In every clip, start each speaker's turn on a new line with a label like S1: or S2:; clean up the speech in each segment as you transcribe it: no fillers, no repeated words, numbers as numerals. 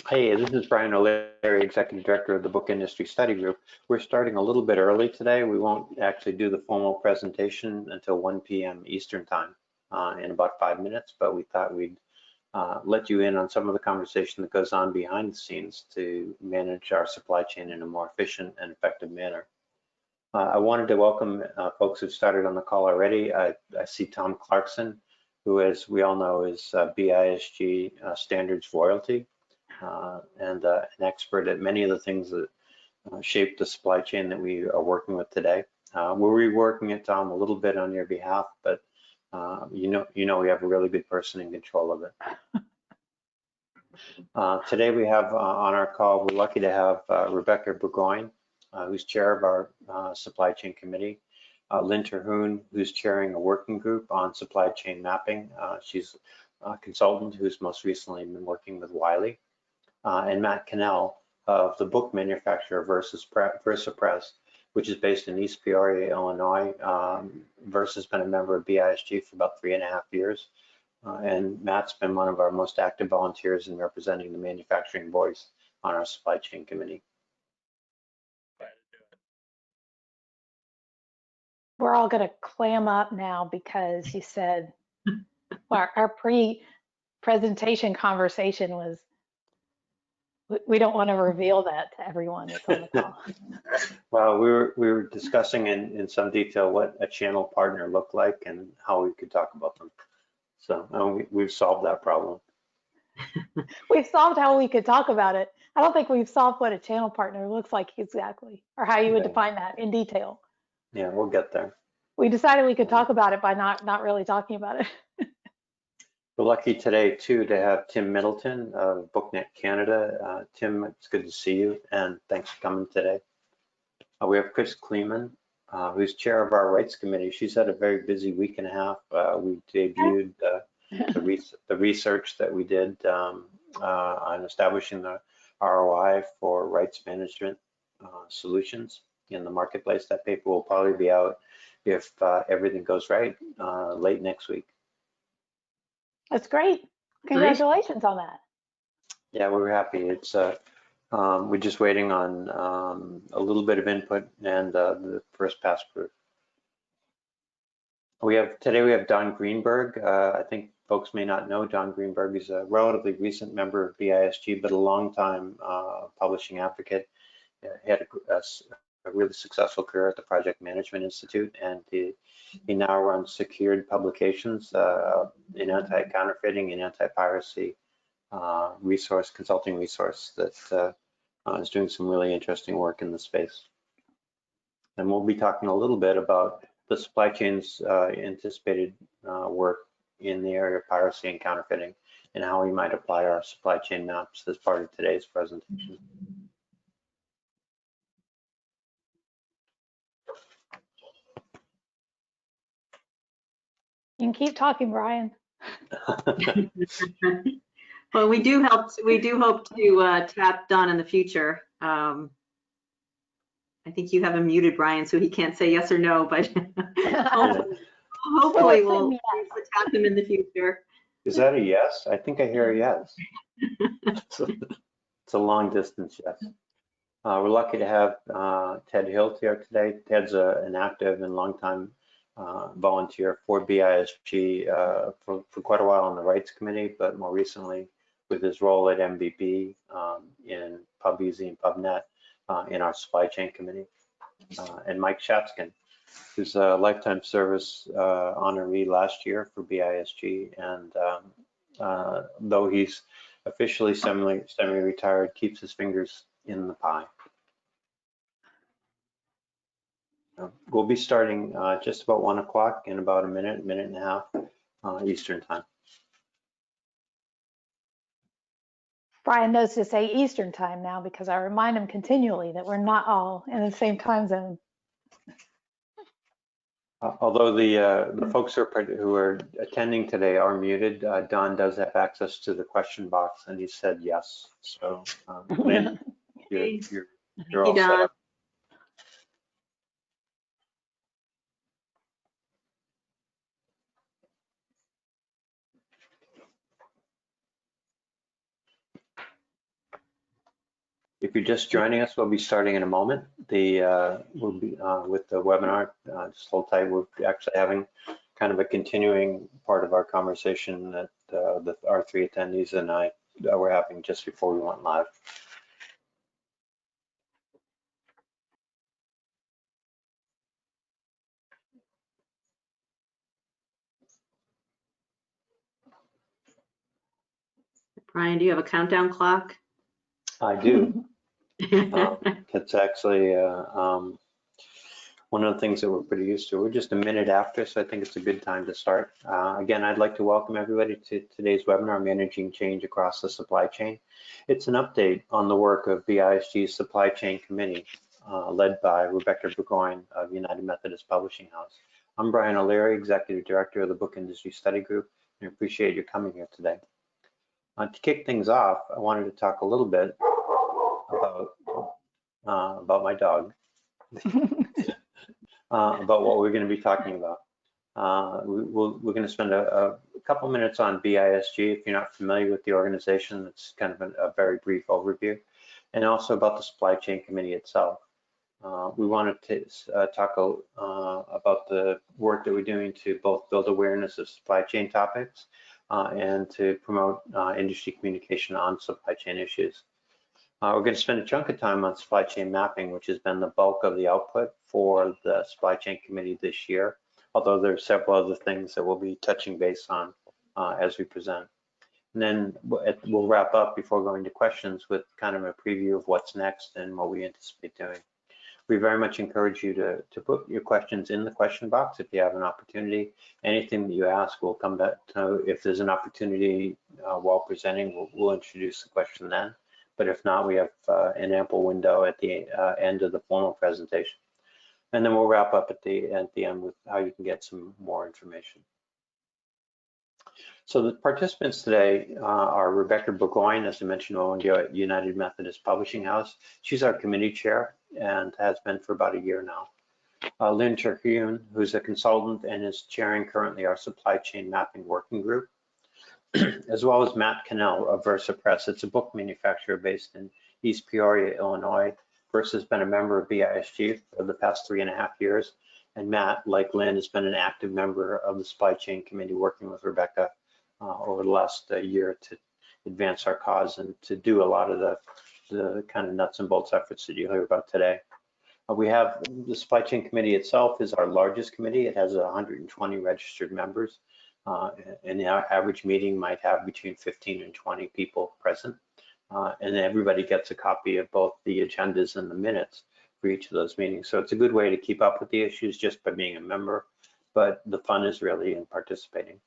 S1: Hey, this is Brian O'Leary, Executive Director of the Book Industry Study Group. We're starting a little bit early today. We won't actually do the formal presentation until 1 p.m. Eastern Time in about 5 minutes, but we thought we'd let you in on some of the conversation that goes on behind the scenes to manage our supply chain in a more efficient and effective manner. I wanted to welcome folks who've started on the call already. I see Tom Clarkson, who, as we all know, is BISG Standards Royalty. And an expert at many of the things that shape the supply chain that we are working with today. We're reworking it, Tom, a little bit on your behalf, but you know we have a really good person in control of it. Today we have on our call, we're lucky to have Rebecca Burgoyne, who's chair of our supply chain committee. Lynn Terhune, who's chairing a working group on supply chain mapping. She's a consultant who's most recently been working with Wiley. And Matt Kennell of the book manufacturer Versa Press, which is based in East Peoria, Illinois. Versa's been a member of BISG for about 3.5 years. And Matt's been one of our most active volunteers in representing the manufacturing voice on our supply chain committee.
S2: We're all going to clam up now because you said our pre-presentation conversation was, we don't want to reveal that to everyone that's on the call.
S1: Well, we were discussing in some detail what a channel partner looked like and how we could talk about them. So we've solved that problem.
S2: We've solved how we could talk about it. I don't think we've solved what a channel partner looks like exactly, or how you would define that in detail.
S1: Yeah, we'll get there.
S2: We decided we could talk about it by not really talking about it.
S1: We're lucky today, too, to have Tim Middleton of BookNet Canada. Tim, it's good to see you, and thanks for coming today. We have Chris Kleeman, who's chair of our rights committee. She's had a very busy week and a half. We debuted the research that we did on establishing the ROI for rights management solutions in the marketplace. That paper will probably be out, if everything goes right, late next week.
S2: That's great. Congratulations on that.
S1: Yeah, we're happy. It's we're just waiting on a little bit of input and the first pass proof. Today we have Don Greenberg. I think folks may not know Don Greenberg. He's a relatively recent member of BISG, but a long-time publishing advocate. He had a really successful career at the Project Management Institute, and he now runs secured publications in anti-counterfeiting and anti-piracy consulting resource that is doing some really interesting work in the space. And we'll be talking a little bit about the supply chain's anticipated work in the area of piracy and counterfeiting and how we might apply our supply chain maps as part of today's presentation.
S2: You can keep talking, Brian.
S3: Well, we do hope to tap Don in the future. I think you have him muted, Brian, so he can't say yes or no, but hopefully we'll tap him in the future.
S1: Is that a yes? I think I hear a yes. It's a long distance yes. We're lucky to have Ted Hilt here today. Ted's an active and longtime volunteer for BISG for quite a while on the rights committee, but more recently with his role at MVP in PubEasy and PubNet in our supply chain committee. And Mike Shatskin, who's a lifetime service honoree last year for BISG, and though he's officially semi-retired, keeps his fingers in the pie. We'll be starting just about 1 o'clock in about a minute and a half Eastern time.
S2: Brian knows to say Eastern time now because I remind him continually that we're not all in the same time zone.
S1: Although the folks who are attending today are muted, Don does have access to the question box, and he said yes. So Lynn, you're all set up. If you're just joining us, we'll be starting in a moment. We'll be with the webinar. Just hold tight. We're actually having kind of a continuing part of our conversation that our three attendees and I were having just before we went live.
S3: Brian, do you have a countdown clock?
S1: I do. It's actually one of the things that we're pretty used to. We're just a minute after, so I think it's a good time to start. Again, I'd like to welcome everybody to today's webinar, Managing Change Across the Supply Chain. It's an update on the work of BISG's Supply Chain Committee, led by Rebecca Burgoyne of United Methodist Publishing House. I'm Brian O'Leary, Executive Director of the Book Industry Study Group, and I appreciate you coming here today. To kick things off, I wanted to talk a little bit about my dog, about what we're going to be talking about. We're going to spend a couple minutes on BISG. If you're not familiar with the organization, it's kind of a very brief overview, and also about the Supply Chain Committee itself. We wanted to talk about the work that we're doing to both build awareness of supply chain topics and to promote industry communication on supply chain issues. We're going to spend a chunk of time on supply chain mapping, which has been the bulk of the output for the Supply Chain Committee this year, although there are several other things that we'll be touching base on as we present. And then we'll wrap up before going to questions with kind of a preview of what's next and what we anticipate doing. We very much encourage you to put your questions in the question box if you have an opportunity. Anything that you ask, we'll come back to. If there's an opportunity while presenting, we'll introduce the question then. But if not, we have an ample window at the end of the formal presentation. And then we'll wrap up at the end with how you can get some more information. So the participants today are Rebecca Burgoyne, as I mentioned a moment ago, at United Methodist Publishing House. She's our committee chair and has been for about a year now. Lynn Terhune, who's a consultant and is chairing currently our supply chain mapping working group, as well as Matt Kennell of Versa Press. It's a book manufacturer based in East Peoria, Illinois. Versa has been a member of BISG for the past 3.5 years. And Matt, like Lynn, has been an active member of the Supply Chain Committee, working with Rebecca over the last year to advance our cause and to do a lot of the kind of nuts and bolts efforts that you hear about today. We have the Supply Chain Committee itself is our largest committee. It has 120 registered members. And the average meeting might have between 15 and 20 people present. And everybody gets a copy of both the agendas and the minutes for each of those meetings. So it's a good way to keep up with the issues just by being a member, but the fun is really in participating,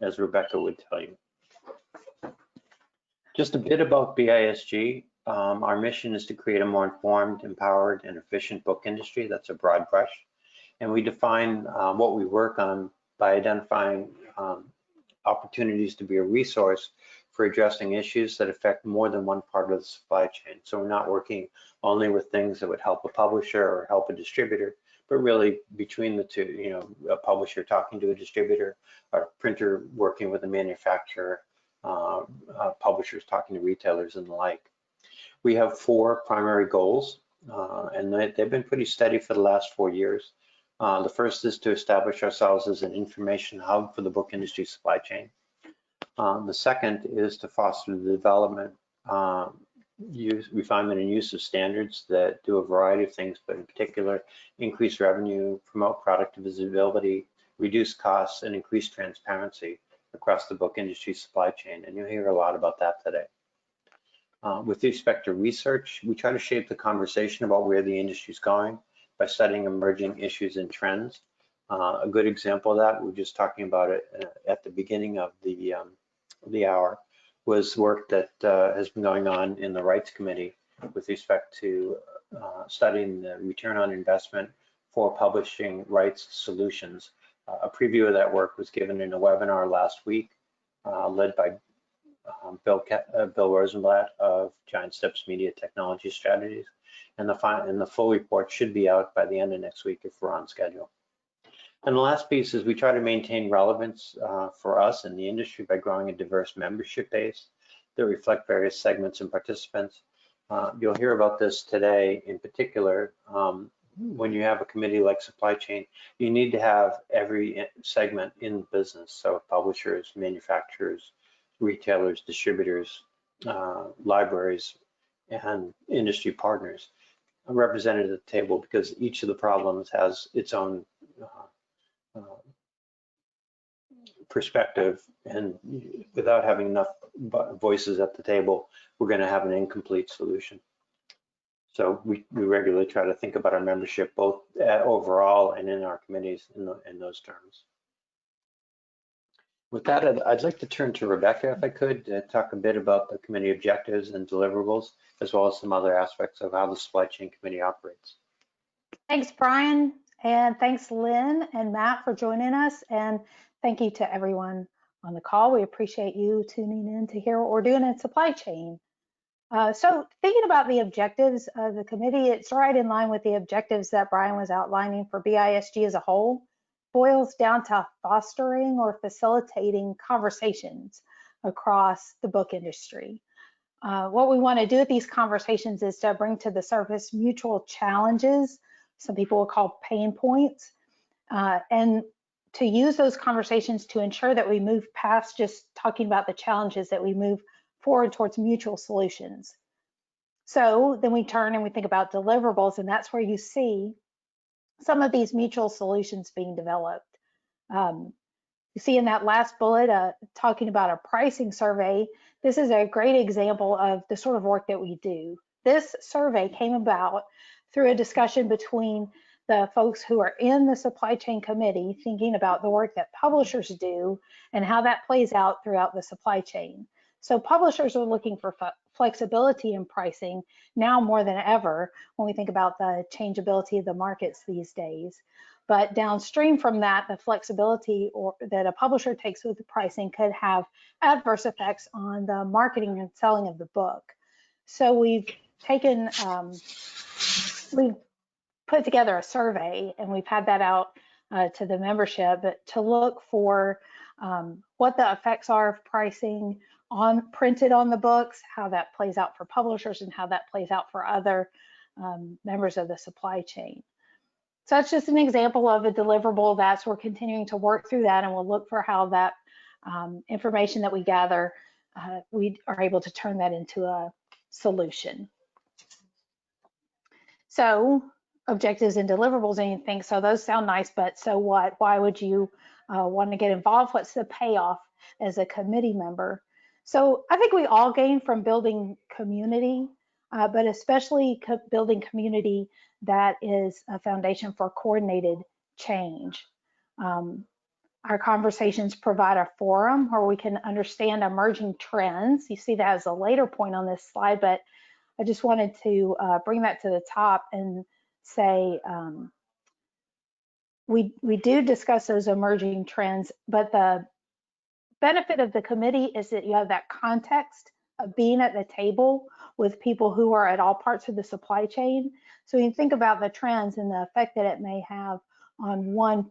S1: as Rebecca would tell you. Just a bit about BISG. Our mission is to create a more informed, empowered, and efficient book industry. That's a broad brush. And we define what we work on by identifying opportunities to be a resource for addressing issues that affect more than one part of the supply chain. So we're not working only with things that would help a publisher or help a distributor, but really between the two, you know, a publisher talking to a distributor, a printer working with a manufacturer, publishers talking to retailers and the like. We have 4 primary goals, and they've been pretty steady for the last 4 years. The first is to establish ourselves as an information hub for the book industry supply chain. The second is to foster the development, refinement and use of standards that do a variety of things, but in particular, increase revenue, promote product visibility, reduce costs, and increase transparency across the book industry supply chain. And you'll hear a lot about that today. With respect to research, we try to shape the conversation about where the industry is going by studying emerging issues and trends. A good example of that, we were just talking about it at the beginning of the hour, was work that has been going on in the Rights Committee with respect to studying the return on investment for publishing rights solutions. A preview of that work was given in a webinar last week, led by Bill Rosenblatt of Giant Steps Media Technology Strategies. And the full report should be out by the end of next week if we're on schedule. And the last piece is we try to maintain relevance for us in the industry by growing a diverse membership base that reflect various segments and participants. You'll hear about this today in particular. When you have a committee like supply chain, you need to have every segment in the business. So publishers, manufacturers, retailers, distributors, libraries, and industry partners are represented at the table, because each of the problems has its own perspective, and without having enough voices at the table, we're going to have an incomplete solution. So we regularly try to think about our membership, both overall and in our committees in those terms. With that, I'd like to turn to Rebecca, if I could, to talk a bit about the committee objectives and deliverables, as well as some other aspects of how the supply chain committee operates.
S2: Thanks, Brian, and thanks, Lynn and Matt, for joining us, and thank you to everyone on the call. We appreciate you tuning in to hear what we're doing in supply chain. So thinking about the objectives of the committee, it's right in line with the objectives that Brian was outlining for BISG as a whole. Boils down to fostering or facilitating conversations across the book industry. What we want to do with these conversations is to bring to the surface mutual challenges, some people will call pain points, and to use those conversations to ensure that we move past just talking about the challenges, that we move forward towards mutual solutions. So then we turn and we think about deliverables, and that's where you see some of these mutual solutions being developed. You see in that last bullet, talking about a pricing survey, this is a great example of the sort of work that we do. This survey came about through a discussion between the folks who are in the supply chain committee, thinking about the work that publishers do and how that plays out throughout the supply chain. So publishers are looking for flexibility in pricing now more than ever when we think about the changeability of the markets these days. But downstream from that, the flexibility that a publisher takes with the pricing could have adverse effects on the marketing and selling of the book. So we've taken, we've put together a survey, and we've had that out to the membership to look for what the effects are of pricing printed on the books, how that plays out for publishers, and how that plays out for other members of the supply chain. So that's just an example of a deliverable that's we're continuing to work through that, and we'll look for how that information that we gather, we are able to turn that into a solution. So objectives and deliverables, and you think, so those sound nice, but so what? Why would you want to get involved? What's the payoff as a committee member? So I think we all gain from building community, but especially building community that is a foundation for coordinated change. Our conversations provide a forum where we can understand emerging trends. You see that as a later point on this slide, but I just wanted to bring that to the top and say we do discuss those emerging trends, but the benefit of the committee is that you have that context of being at the table with people who are at all parts of the supply chain. So you think about the trends and the effect that it may have on one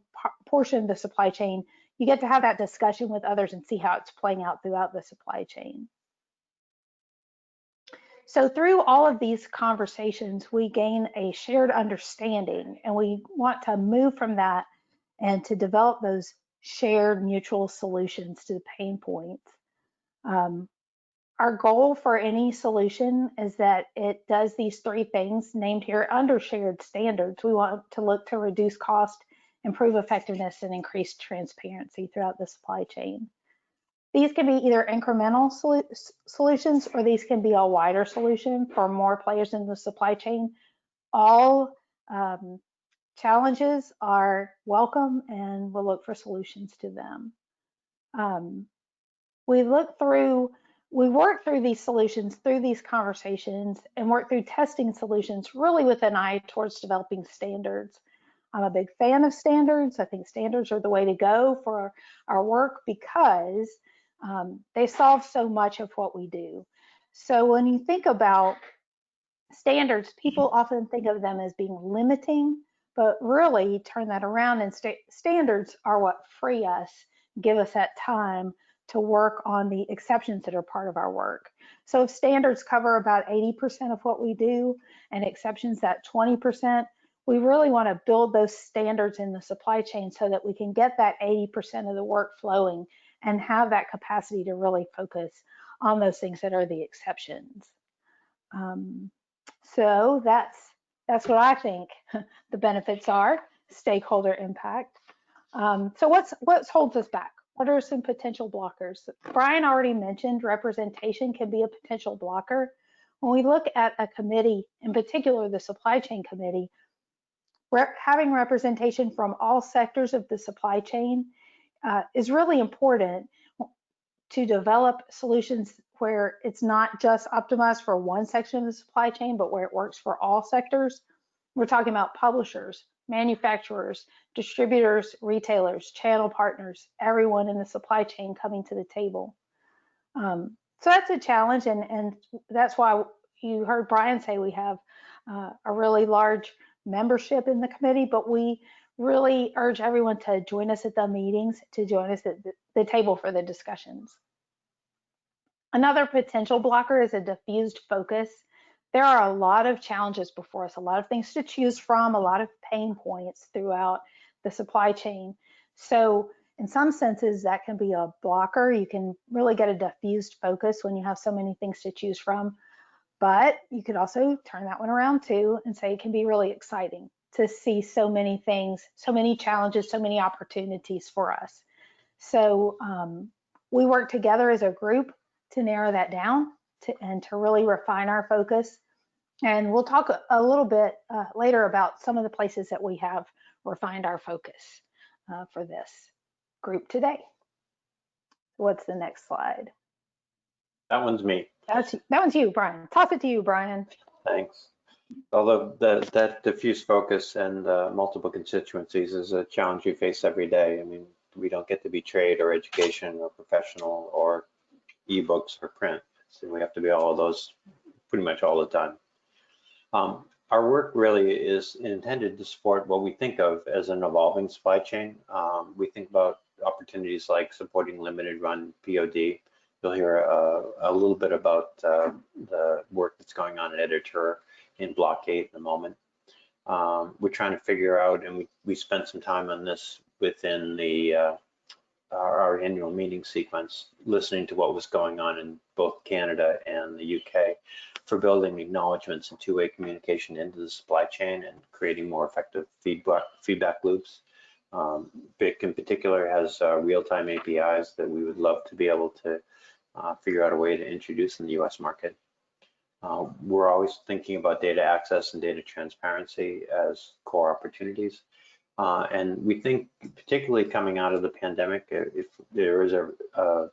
S2: portion of the supply chain, you get to have that discussion with others and see how it's playing out throughout the supply chain. So through all of these conversations, we gain a shared understanding, and we want to move from that and to develop those shared mutual solutions to the pain points. Our goal for any solution is that it does these three things named here under shared standards. We want to look to reduce cost, improve effectiveness, and increase transparency throughout the supply chain. These can be either incremental solutions, or these can be a wider solution for more players in the supply chain. All challenges are welcome, and we'll look for solutions to them. We work through these solutions, through these conversations, and work through testing solutions really with an eye towards developing standards. I'm a big fan of standards. I think standards are the way to go for our work because they solve so much of what we do. So when you think about standards, people often think of them as being limiting, but really turn that around, and standards are what free us, give us that time to work on the exceptions that are part of our work. So if standards cover about 80% of what we do and exceptions that 20%, we really want to build those standards in the supply chain so that we can get that 80% of the work flowing and have that capacity to really focus on those things that are the exceptions. So that's what I think the benefits are, stakeholder impact. So what holds us back? What are some potential blockers? Brian already mentioned representation can be a potential blocker. When we look at a committee, in particular the supply chain committee, having representation from all sectors of the supply chain is really important to develop solutions where it's not just optimized for one section of the supply chain, but where it works for all sectors. We're talking about publishers, manufacturers, distributors, retailers, channel partners, everyone in the supply chain coming to the table. So that's a challenge, and that's why you heard Brian say we have a really large membership in the committee, but we really urge everyone to join us at the meetings, to join us at the table for the discussions. Another potential blocker is a diffused focus. There are a lot of challenges before us, a lot of things to choose from, a lot of pain points throughout the supply chain. So in some senses, that can be a blocker. You can really get a diffused focus when you have so many things to choose from. But you could also turn that one around too and say it can be really exciting to see so many things, so many challenges, so many opportunities for us. So we work together as a group to narrow that down and to really refine our focus. And we'll talk a little bit later about some of the places that we have refined our focus for this group today. What's the next slide?
S1: That one's me.
S2: That one's you, Brian. Toss it to you, Brian.
S1: Thanks. Although that diffuse focus and multiple constituencies is a challenge we face every day. I mean, we don't get to be trade or education or professional or ebooks or print. So we have to be all of those pretty much all the time. Our work really is intended to support what we think of as an evolving supply chain. We think about opportunities like supporting limited run POD. You'll hear a little bit about the work that's going on at Editor in Block 8 in a moment. We're trying to figure out, and we spent some time on this within our annual meeting sequence, listening to what was going on in both Canada and the UK for building acknowledgements and two-way communication into the supply chain and creating more effective feedback loops. BIC in particular has real-time APIs that we would love to be able to figure out a way to introduce in the US market. We're always thinking about data access and data transparency as core opportunities. And we think, particularly coming out of the pandemic, if there is a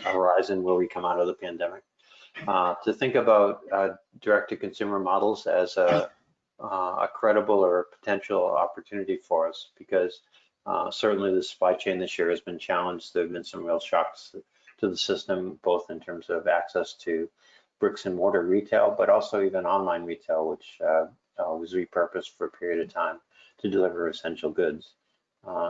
S1: horizon where we come out of the pandemic, to think about direct-to-consumer models as a credible or potential opportunity for us, because certainly the supply chain this year has been challenged. There have been some real shocks to the system, both in terms of access to bricks and mortar retail, but also even online retail, which was repurposed for a period of time to deliver essential goods.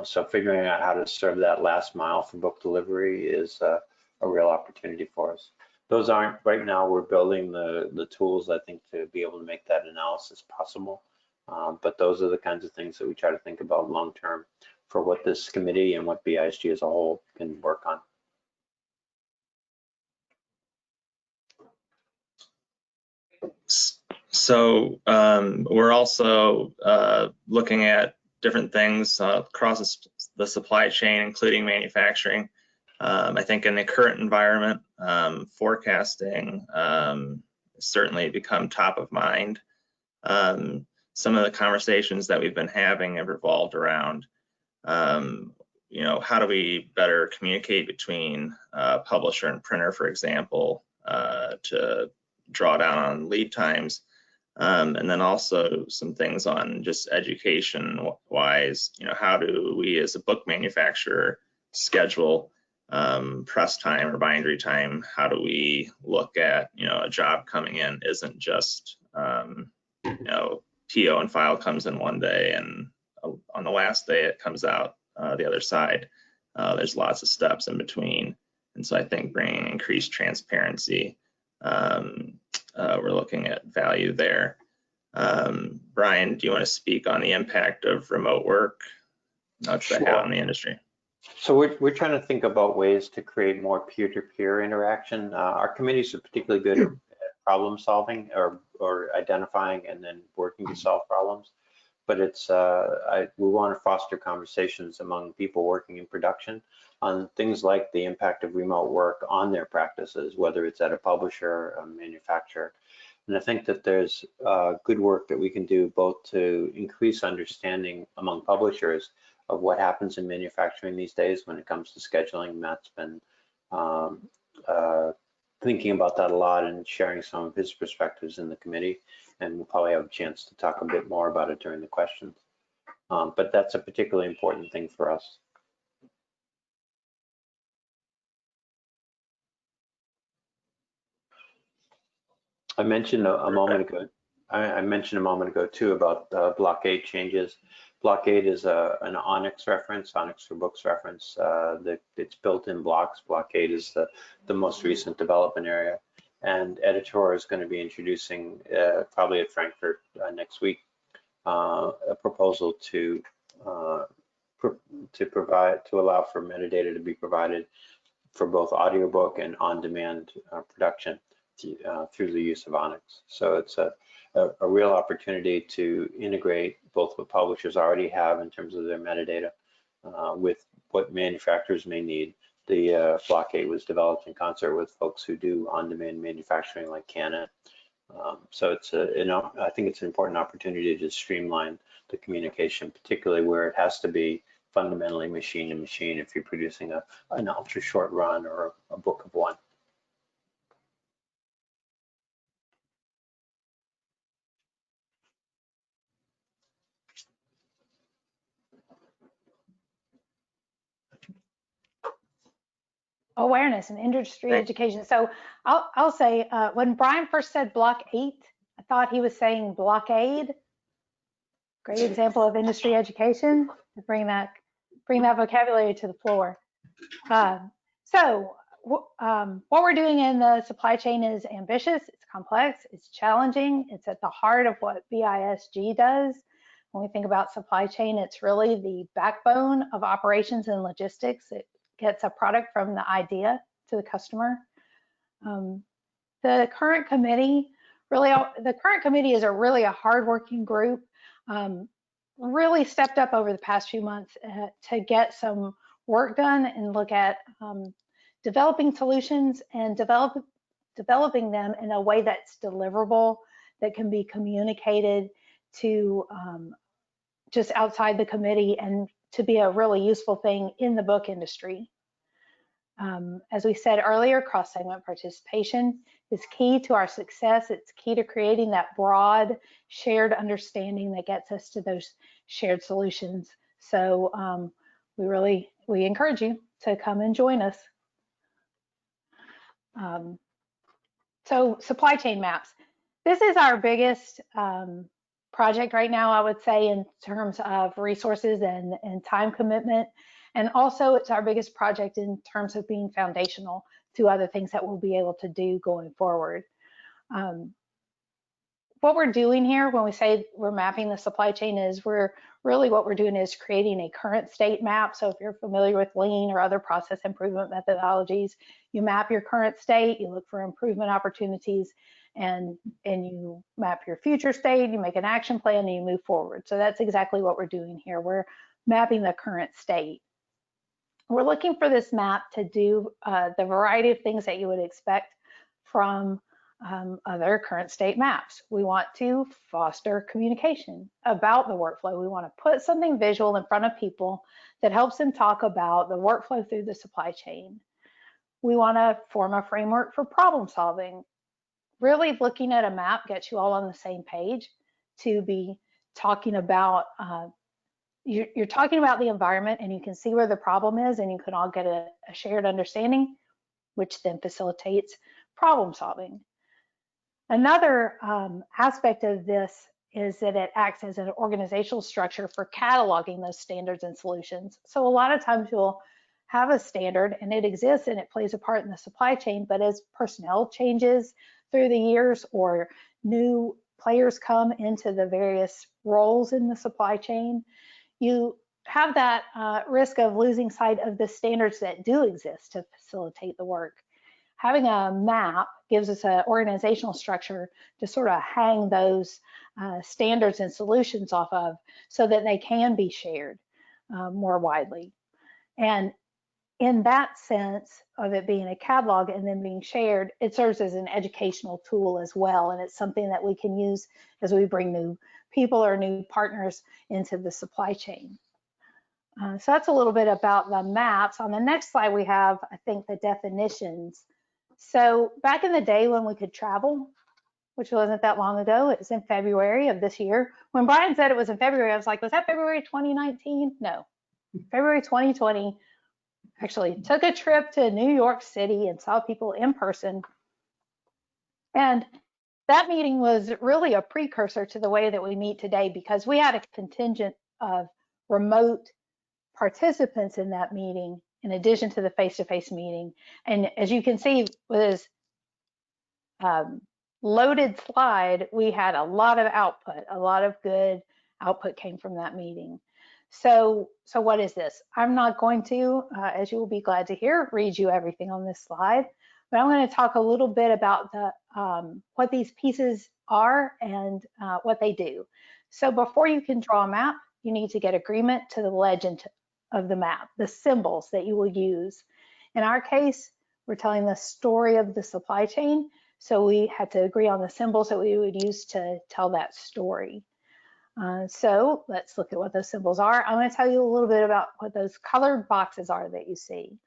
S1: So figuring out how to serve that last mile for book delivery is a real opportunity for us. Those aren't, right now we're building the tools, I think, to be able to make that analysis possible. But those are the kinds of things that we try to think about long-term for what this committee and what BISG as a whole can work on.
S4: So we're also looking at different things across the supply chain, including manufacturing. I think in the current environment, forecasting certainly become top of mind. Some of the conversations that we've been having have revolved around, you know, how do we better communicate between publisher and printer, for example, to draw down on lead times. And then also some things on just education wise, you know, how do we as a book manufacturer schedule press time or bindery time? How do we look at, you know, a job coming in isn't just, you know, PO and file comes in one day and on the last day it comes out the other side. There's lots of steps in between. And so I think bringing increased transparency, we're looking at value there. Brian, do you want to speak on the impact of remote work? What's that have on the industry?
S1: So we're trying to think about ways to create more peer-to-peer interaction. Our committees are particularly good at problem solving or identifying and then working to solve problems. But it's we want to foster conversations among people working in production on things like the impact of remote work on their practices, whether it's at a publisher, a manufacturer. And I think that there's good work that we can do both to increase understanding among publishers of what happens in manufacturing these days when it comes to scheduling. Matt's been thinking about that a lot and sharing some of his perspectives in the committee, and we'll probably have a chance to talk a bit more about it during the questions. But that's a particularly important thing for us. I mentioned a moment ago. I mentioned a moment ago too about blockade changes. Blockade is an Onyx reference, Onyx for Books reference. It's built in blocks. Blockade is the most recent development area. And Editor is going to be introducing, probably at Frankfurt next week, a proposal to allow for metadata to be provided for both audiobook and on-demand production through the use of Onyx. So it's a real opportunity to integrate both what publishers already have in terms of their metadata with what manufacturers may need. The blockade was developed in concert with folks who do on-demand manufacturing like Canon. So it's I think it's an important opportunity to streamline the communication, particularly where it has to be fundamentally machine to machine if you're producing an ultra short run or a book of one.
S2: Awareness and industry education. So I'll say when Brian first said block 8, I thought he was saying blockade. Great example of industry education to bring that vocabulary to the floor. What we're doing in the supply chain is ambitious, it's complex, it's challenging, it's at the heart of what BISG does. When we think about supply chain, it's really the backbone of operations and logistics. It gets a product from the idea to the customer. The current committee is really a hardworking group. Really stepped up over the past few months to get some work done and look at developing solutions and developing them in a way that's deliverable, that can be communicated to just outside the committee and to be a really useful thing in the book industry. As we said earlier, cross-segment participation is key to our success. It's key to creating that broad shared understanding that gets us to those shared solutions. So we encourage you to come and join us. So supply chain maps. This is our biggest project right now, I would say, in terms of resources and time commitment. And also it's our biggest project in terms of being foundational to other things that we'll be able to do going forward. What we're doing here when we say we're mapping the supply chain is what we're doing is creating a current state map. So if you're familiar with Lean or other process improvement methodologies, you map your current state, you look for improvement opportunities, and you map your future state, you make an action plan, and you move forward. So that's exactly what we're doing here. We're mapping the current state. We're looking for this map to do the variety of things that you would expect from other current state maps. We want to foster communication about the workflow. We want to put something visual in front of people that helps them talk about the workflow through the supply chain. We want to form a framework for problem solving. Really looking at a map gets you all on the same page to be talking about you're talking about the environment, and you can see where the problem is, and you can all get a shared understanding, which then facilitates problem solving. Another aspect of this is that it acts as an organizational structure for cataloging those standards and solutions. So a lot of times you'll have a standard and it exists and it plays a part in the supply chain, but as personnel changes through the years or new players come into the various roles in the supply chain, you have that risk of losing sight of the standards that do exist to facilitate the work. Having a map gives us an organizational structure to sort of hang those standards and solutions off of so that they can be shared more widely. And in that sense of it being a catalog and then being shared, it serves as an educational tool as well. And it's something that we can use as we bring new people or new partners into the supply chain. So that's a little bit about the maps. On the next slide, we have, I think, the definitions. So back in the day when we could travel, which wasn't that long ago, it was in February of this year. When Brian said it was in February, I was like, was that February 2019? No, February 2020. Actually took a trip to New York City and saw people in person. And that meeting was really a precursor to the way that we meet today, because we had a contingent of remote participants in that meeting in addition to the face-to-face meeting. And as you can see with this loaded slide, we had a lot of output, a lot of good output came from that meeting. So what is this? I'm not going to, as you will be glad to hear, read you everything on this slide, but I'm going to talk a little bit about the what these pieces are and what they do. So before you can draw a map, you need to get agreement to the legend of the map, the symbols that you will use. In our case, we're telling the story of the supply chain, so we had to agree on the symbols that we would use to tell that story. So let's look at what those symbols are. I'm going to tell you a little bit about what those colored boxes are that you see.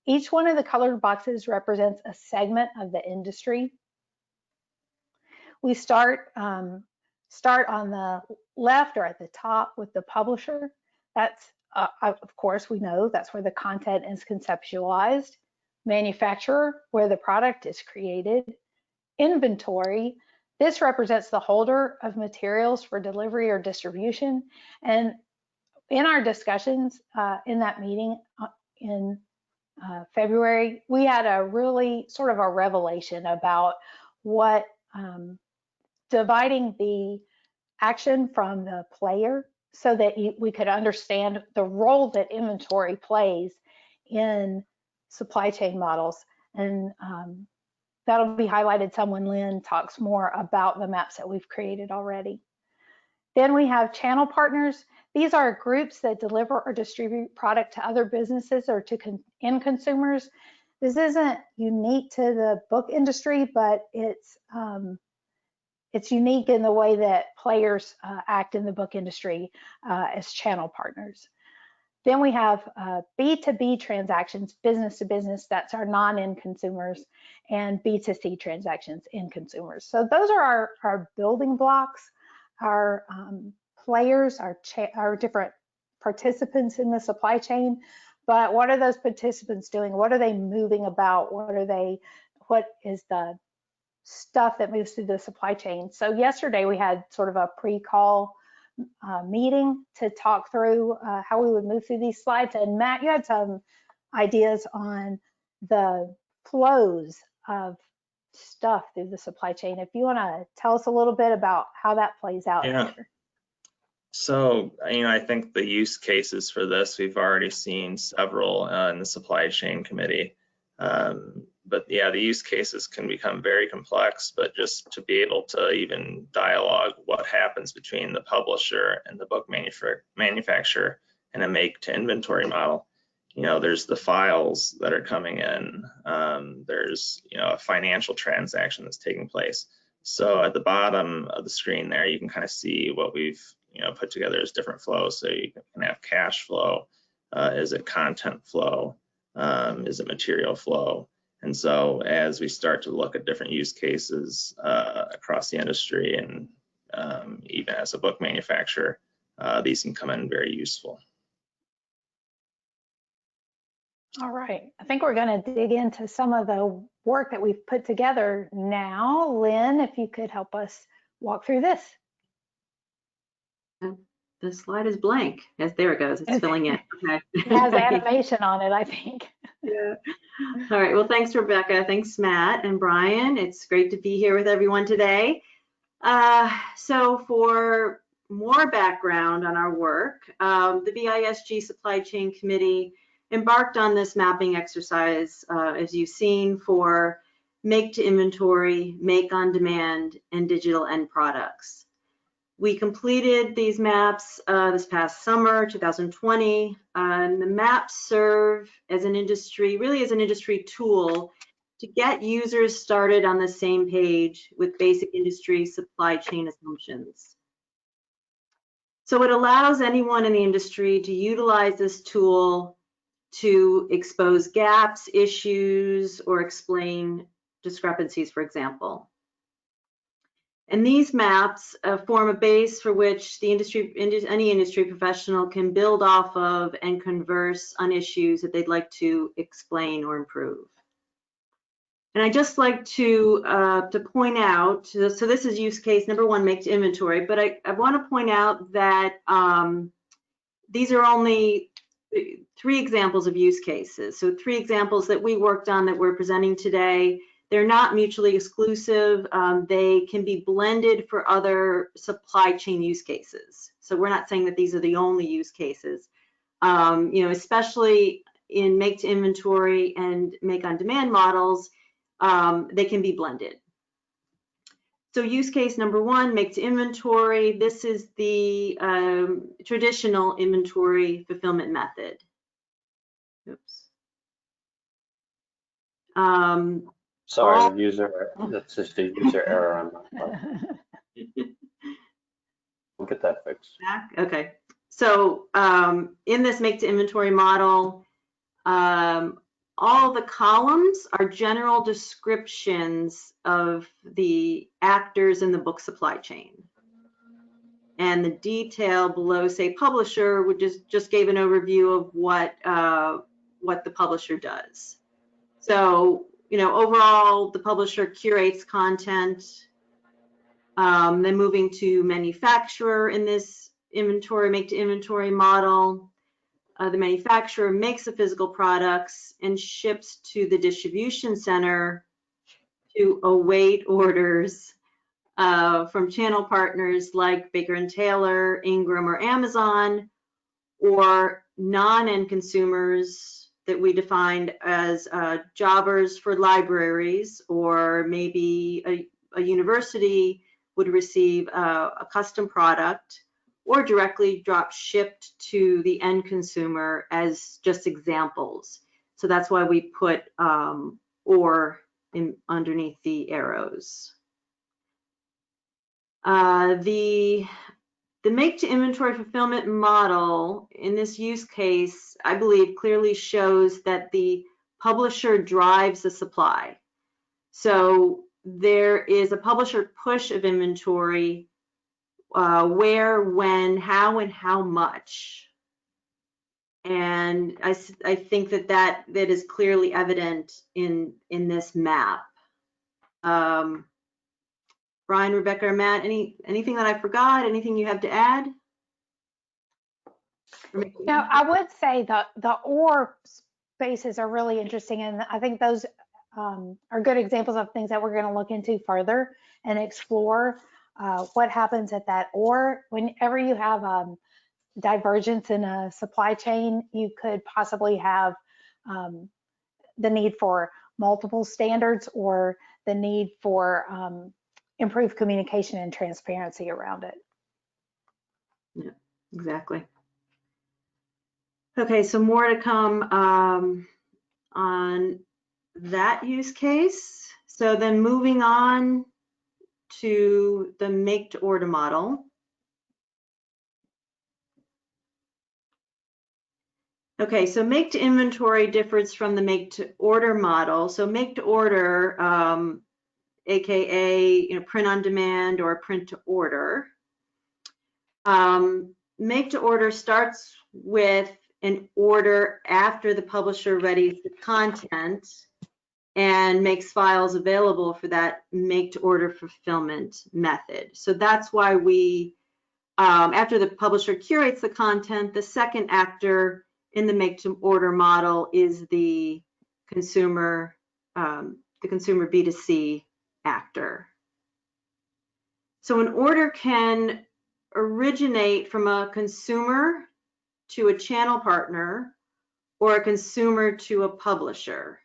S2: Each one of the colored boxes represents a segment of the industry. We start on the left or at the top with the publisher. That's, of course, we know that's where the content is conceptualized. Manufacturer, where the product is created. Inventory. This represents the holder of materials for delivery or distribution. And in our discussions in that meeting in February, we had a really sort of a revelation about what dividing the action from the player so that we could understand the role that inventory plays in supply chain models. And that'll be highlighted some when Lynn talks more about the maps that we've created already. Then we have channel partners. These are groups that deliver or distribute product to other businesses or to end consumers. This isn't unique to the book industry, but it's unique in the way that players act in the book industry as channel partners. Then we have B2B transactions, business to business, that's our non-end consumers, and B2C transactions, end consumers. So those are our building blocks, our players, our different participants in the supply chain. But what are those participants doing? What are they moving about? What is the stuff that moves through the supply chain? So yesterday we had sort of a pre-call meeting to talk through how we would move through these slides. And Matt, you had some ideas on the flows of stuff through the supply chain. If you want to tell us a little bit about how that plays out.
S4: Yeah. Here. So, I think the use cases for this, we've already seen several in the supply chain committee. But yeah, the use cases can become very complex, but just to be able to even dialogue what happens between the publisher and the book manufacturer in a make to inventory model. There's the files that are coming in. There's, a financial transaction that's taking place. So at the bottom of the screen there, you can kind of see what we've, put together as different flows. So you can have cash flow. Is it content flow? Is it material flow? And so as we start to look at different use cases across the industry and even as a book manufacturer, these can come in very useful.
S2: All right, I think we're going to dig into some of the work that we've put together now. Lynn, if you could help us walk through this.
S3: The slide is blank. Yes, there it goes. It's filling in. Okay.
S2: It has animation on it, I think.
S3: Yeah. All right. Well, thanks, Rebecca. Thanks, Matt and Brian. It's great to be here with everyone today. So for more background on our work, the BISG Supply Chain Committee embarked on this mapping exercise, as you've seen, for make to inventory, make on demand, and digital end products. We completed these maps this past summer, 2020, and the maps serve as an industry, really as an industry tool to get users started on the same page with basic industry supply chain assumptions. So it allows anyone in the industry to utilize this tool to expose gaps, issues, or explain discrepancies, for example. And these maps form a base for which the any industry professional can build off of and converse on issues that they'd like to explain or improve. And I'd just like to point out, so this is use case number 1, make to inventory, but I want to point out that these are only 3 examples of use cases. So 3 examples that we worked on that we're presenting today. They're not mutually exclusive. They can be blended for other supply chain use cases. So we're not saying that these are the only use cases. You know, especially in make to inventory and make on demand models, they can be blended. So use case number 1, make to inventory. This is the traditional inventory fulfillment method. Oops.
S1: Sorry, user, that's just a user error on my part. We'll get that fixed.
S3: Okay. So in this make to inventory model, all the columns are general descriptions of the actors in the book supply chain. And the detail below, say, publisher, would just gave an overview of what the publisher does. So, you know, overall, the publisher curates content. Then moving to manufacturer in this inventory, make to inventory model. The manufacturer makes the physical products and ships to the distribution center to await orders from channel partners like Baker & Taylor, Ingram, or Amazon, or non-end consumers that we defined as jobbers for libraries, or maybe a university would receive a custom product, or directly drop shipped to the end consumer as just examples. So that's why we put or in underneath the arrows. The make to inventory fulfillment model in this use case, I believe, clearly shows that the publisher drives the supply. So there is a publisher push of inventory, where, when, how, and how much. And I think that is clearly evident in this map. Brian, Rebecca, or Matt, anything that I forgot? Anything you have to add?
S2: Now, I would say the or spaces are really interesting, and I think those are good examples of things that we're going to look into further and explore what happens at that or. Whenever you have divergence in a supply chain, you could possibly have the need for multiple standards or the need for improved communication and transparency around it.
S3: Yeah, exactly. Okay, so more to come on that use case. So then moving on to the make to order model. Okay, so make to inventory differs from the make to order model. So make to order, AKA print on demand or print to order. Make to order starts with an order after the publisher readies the content and makes files available for that make to order fulfillment method. So that's why we After the publisher curates the content, the second actor in the make-to-order model is the consumer B2C actor. So an order can originate from a consumer to a channel partner or a consumer to a publisher.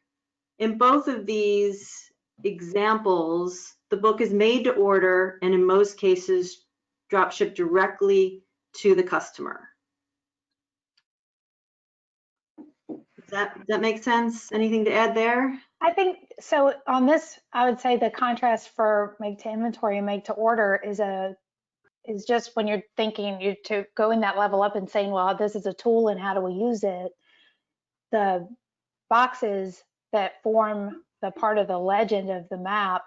S3: In both of these examples, the book is made to order and in most cases drop shipped directly to the customer. Does that make sense? Anything to add there?
S2: I think so. On this, I would say the contrast for make to inventory and make to order is just when you're thinking you to going that level up and saying, well, this is a tool and how do we use it? The boxes that form the part of the legend of the map,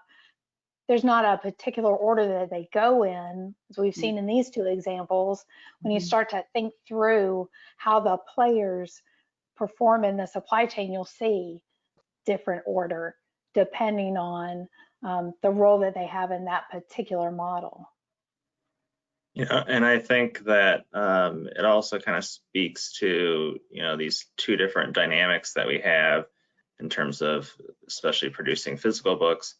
S2: there's not a particular order that they go in, as we've seen in these two examples. When you start to think through how the players perform in the supply chain, you'll see different order depending on the role that they have in that particular model.
S4: Yeah, and I think that it also kind of speaks to, these two different dynamics that we have in terms of especially producing physical books.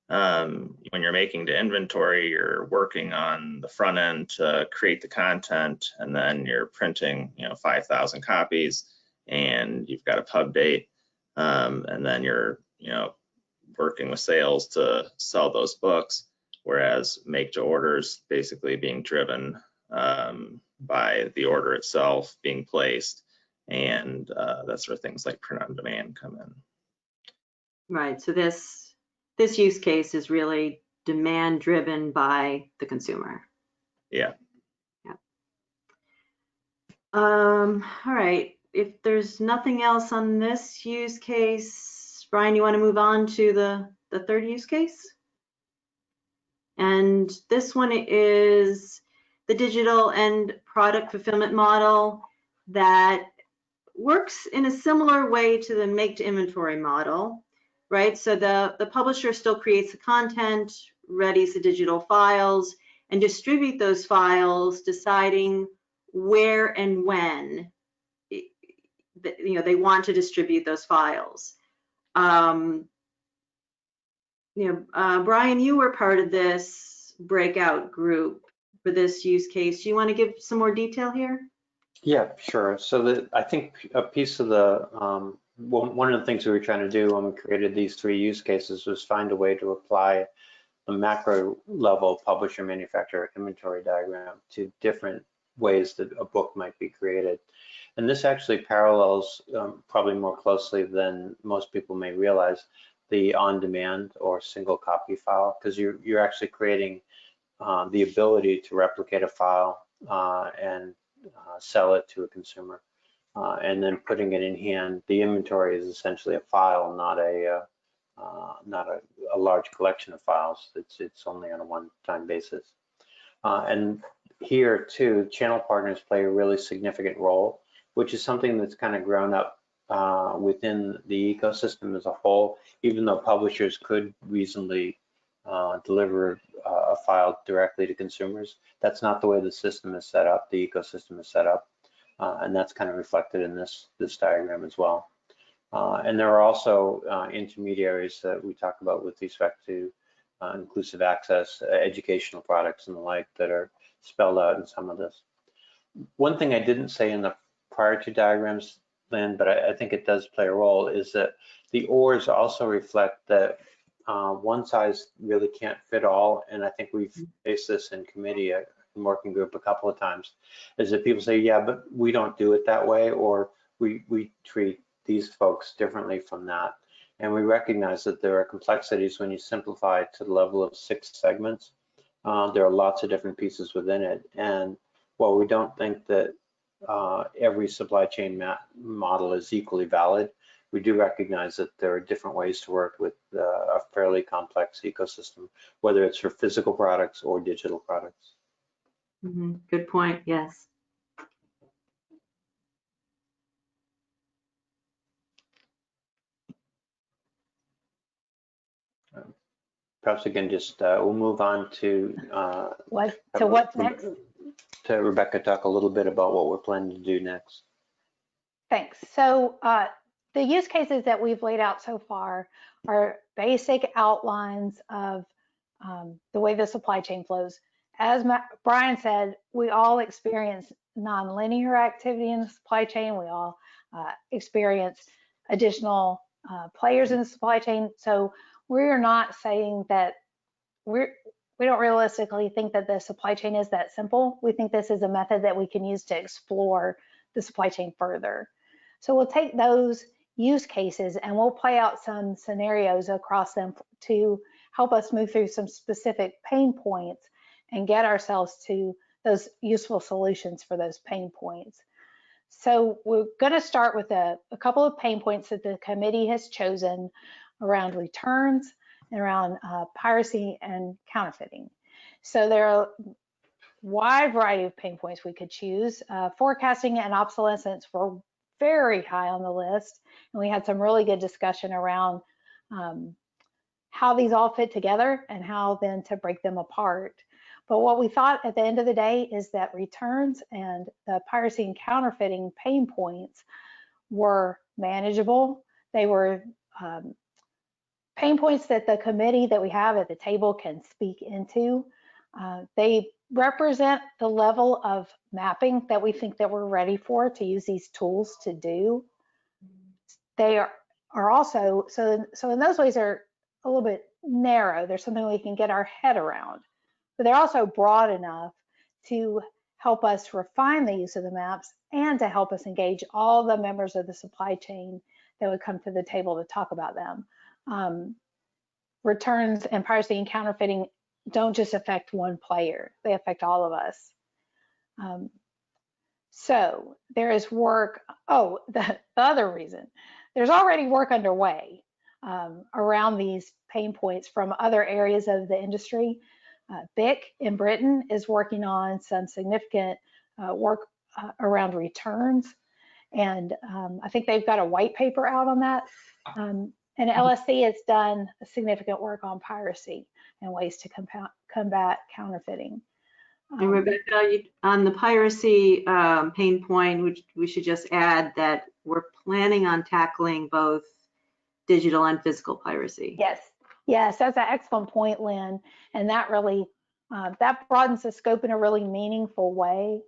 S4: When you're making to inventory, you're working on the front end to create the content, and then you're printing, 5,000 copies, and you've got a pub date, and then you're, working with sales to sell those books. Whereas make to orders basically being driven by the order itself being placed, and that's where things like print on demand come in.
S3: Right. So this use case is really demand driven by the consumer.
S4: Yeah.
S3: All right. If there's nothing else on this use case, Brian, you want to move on to the third use case? And this one is the digital and product fulfillment model that works in a similar way to the make to inventory model, right? So the publisher still creates the content, readies the digital files, and distribute those files, deciding where and when they want to distribute those files. Brian, you were part of this breakout group for this use case. Do you want to give some more detail here?
S1: Yeah, sure. So I think a piece of the, one of the things we were trying to do when we created these three use cases was find a way to apply the macro level publisher manufacturer inventory diagram to different ways that a book might be created. And this actually parallels probably more closely than most people may realize the on-demand or single copy file, because you're actually creating the ability to replicate a file and sell it to a consumer, and then putting it in hand. The inventory is essentially a file, not a large collection of files. It's only on a one-time basis. And here too, channel partners play a really significant role, which is something that's kind of grown up within the ecosystem as a whole. Even though publishers could reasonably deliver a file directly to consumers, that's not the way the system is set up, the ecosystem is set up, and that's kind of reflected in this diagram as well. And there are also intermediaries that we talk about with respect to inclusive access, educational products and the like that are spelled out in some of this. One thing I didn't say in the prior two diagrams, Lynn, but I think it does play a role, is that the ORs also reflect that one size really can't fit all. And I think we've faced this in committee, in working group a couple of times, is that people say, yeah, but we don't do it that way, or we treat these folks differently from that. And we recognize that there are complexities when you simplify to the level of 6 segments. There are lots of different pieces within it. And while we don't think that every supply chain model is equally valid, we do recognize that there are different ways to work with a fairly complex ecosystem, whether it's for physical products or digital products.
S3: Good point, yes.
S1: Perhaps again, just we'll move on to
S2: what's next?
S1: to Rebecca talk a little bit about what we're planning to do next.
S2: Thanks. So the use cases that we've laid out so far are basic outlines of the way the supply chain flows. As Brian said, we all experience nonlinear activity in the supply chain. We all experience additional players in the supply chain. So we're not saying that we don't realistically think that the supply chain is that simple. We think this is a method that we can use to explore the supply chain further. So we'll take those use cases and we'll play out some scenarios across them to help us move through some specific pain points and get ourselves to those useful solutions for those pain points. So we're going to start with a couple of pain points that the committee has chosen around returns and around piracy and counterfeiting. So there are a wide variety of pain points we could choose. Forecasting and obsolescence were very high on the list, and we had some really good discussion around how these all fit together and how then to break them apart. But what we thought at the end of the day is that returns and the piracy and counterfeiting pain points were manageable. They were pain points that the committee that we have at the table can speak into. They represent the level of mapping that we think that we're ready for to use these tools to do. They are also, so in those ways are a little bit narrow. There's something we can get our head around, but they're also broad enough to help us refine the use of the maps and to help us engage all the members of the supply chain that would come to the table to talk about them. Returns and piracy and counterfeiting don't just affect one player, they affect all of us. So there is work, the other reason, there's already work underway around these pain points from other areas of the industry. BIC in Britain is working on some significant work around returns, and I think they've got a white paper out on that. And LSC has done significant work on piracy and ways to combat counterfeiting.
S3: And Rebecca, on the piracy pain point, which we should just add that we're planning on tackling both digital and physical piracy.
S2: Yes, that's an excellent point, Lynn. And that really, that broadens the scope in a really meaningful way.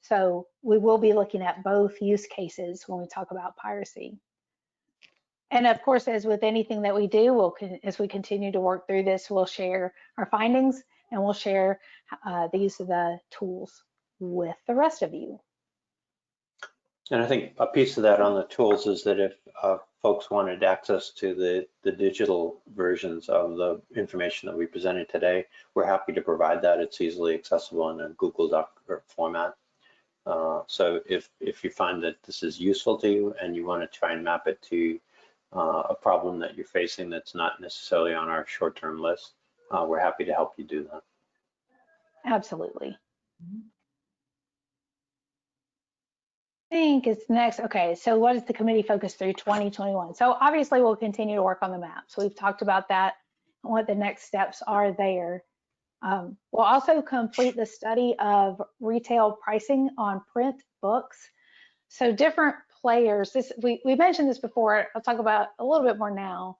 S2: So we will be looking at both use cases when we talk about piracy. And of course, as with anything that we do, as we continue to work through this, we'll share our findings and we'll share the use of the tools with the rest of you.
S1: And I think a piece of that on the tools is that if folks wanted access to the digital versions of the information that we presented today, we're happy to provide that. It's easily accessible in a Google Doc format. So if you find that this is useful to you and you want to try and map it to a problem that you're facing that's not necessarily on our short-term list, we're happy to help you do that.
S2: Absolutely. I think it's next. Okay, so what is the committee focus through 2021? So obviously we'll continue to work on the map. So we've talked about that and what the next steps are there. We'll also complete the study of retail pricing on print books. So different players, we mentioned this before, I'll talk about a little bit more now.